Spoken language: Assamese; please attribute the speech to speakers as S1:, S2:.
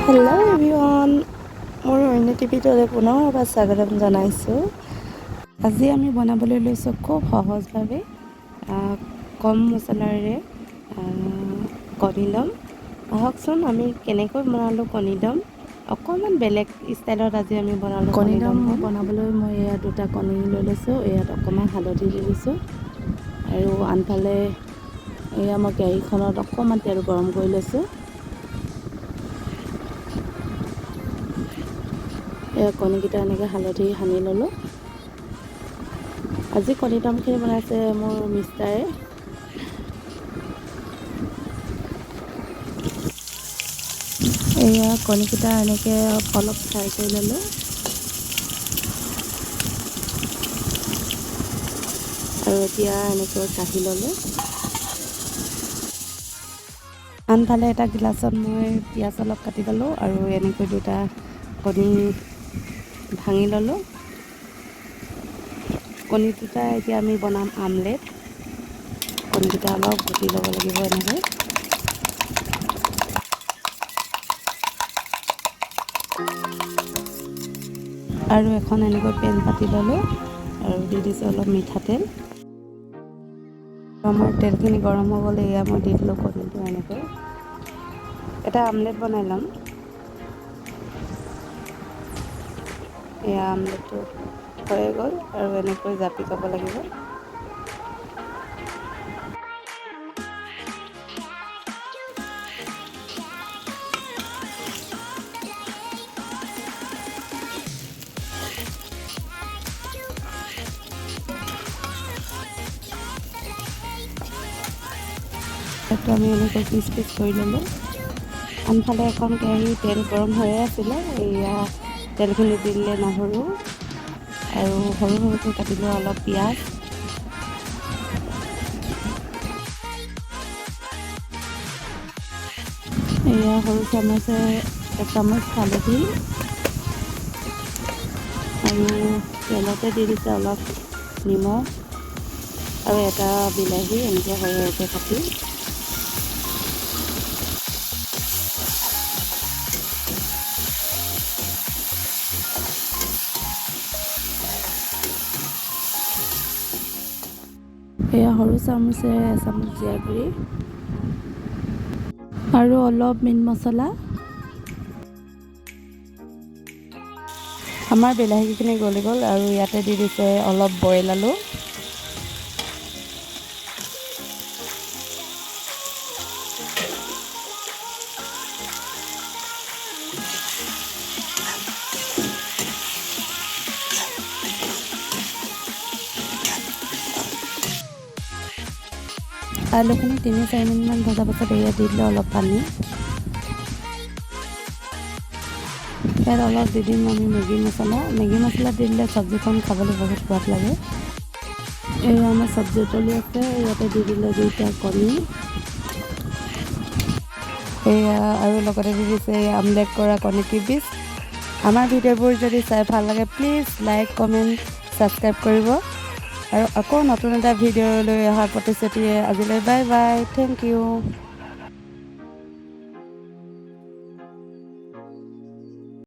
S1: হেল্ল' এভৰিৱান, মোৰ অন্য টিভিটোলৈ পুনৰ এবাৰ স্বাগতম জনাইছোঁ। আজি আমি বনাবলৈ লৈছোঁ খুব সহজভাৱে কম মছলাৰে কণী দম। আহকচোন আমি কেনেকৈ বনালোঁ কণী দম। অকণমান বেলেগ ষ্টাইলত আজি আমি বনালোঁ কণী দম। বনাবলৈ মই ইয়াত 2টা কণী লৈ লৈছোঁ। ইয়াত অকণমান হালধি দি দিছোঁ আৰু আনফালে এয়া মই কেৰাহীখনত অকণমান তেল গৰম কৰি লৈছোঁ। কণীকেইটা এনেকৈ হালধি সানি ল'লোঁ। আজি কণী দমখিনি বনাইছে মোৰ মিষ্টাৰে। এয়া কণীকেইটা এনেকৈ অলপ ফ্ৰাই কৰি ল'লোঁ আৰু এতিয়া এনেকৈ কাঢ়ি ল'লোঁ। আনফালে এটা গিলাচত মই পিঁয়াজ অলপ কাটি ল'লোঁ আৰু এনেকৈ 2টা কণী ভাঙি ল'লোঁ। কণী 2টা এতিয়া আমি বনাম আমলেট। কণীকেইটা অলপ ঘুটি ল'ব লাগিব এনেকৈ। আৰু এখন এনেকৈ পেন পাতি ল'লোঁ আৰু দি দিছোঁ অলপ মিঠাতেল। আমাৰ তেলখিনি গৰম হৈ গ'লে এয়া মই দি দিলোঁ কণীটো। এনেকৈ এটা আমলেট বনাই ল'ম। এয়া আমলেটটো হৈ গ'ল আৰু এনেকৈ জাপি ল'ব লাগিব। সেইটো আমি এনেকৈ পিচ কৰি ল'লোঁ। আনফালে এখন কেৰাহী তেল গৰম হৈয়ে আছিলে। এয়া তেলখিনি দি দিলে নহৰু আৰু সৰু সৰুকৈ কাটি লোৱা অলপ পিঁয়াজ, এয়া সৰু চামুচে এচামুচ হালধি আৰু তেলতে দি দিছে অলপ নিমখ আৰু এটা বিলাহী এনেকৈ সৰু সৰুকৈ কাটি। এয়া সৰু চামুচেৰে এচামুচ জিৰা গুড়ি আৰু অলপ মিট মছলা। আমাৰ বিলাহীখিনি গলি গ'ল আৰু ইয়াতে দি দিছে অলপ বইল আলু। আলুখিনি 3-4 মিনিটমান ভজাৰ পাছত এয়া দি দিলে অলপ পানী। ইয়াত অলপ দি দিম আমি মেগী মছলা। মেগী মছলা দি দিলে চব্জিখন খাবলৈ বহুত সোৱাদ লাগে। এয়া আমাৰ চব্জি উতলি আছে। ইয়াতে দি দিলে 2টা কণী। এয়া আৰু লগতে দি দিছে আমলেট কৰা কণী কিউবিছ। আমাৰ ভিডিঅ'বোৰ যদি চাই ভাল লাগে প্লিজ লাইক, কমেণ্ট, ছাবস্ক্ৰাইব কৰিব আৰু আকৌ নতুন এটা ভিডিঅ' লৈ অহাৰ প্ৰতিশ্ৰুতিৰে আজিলৈ বাই বাই, থেংক ইউ।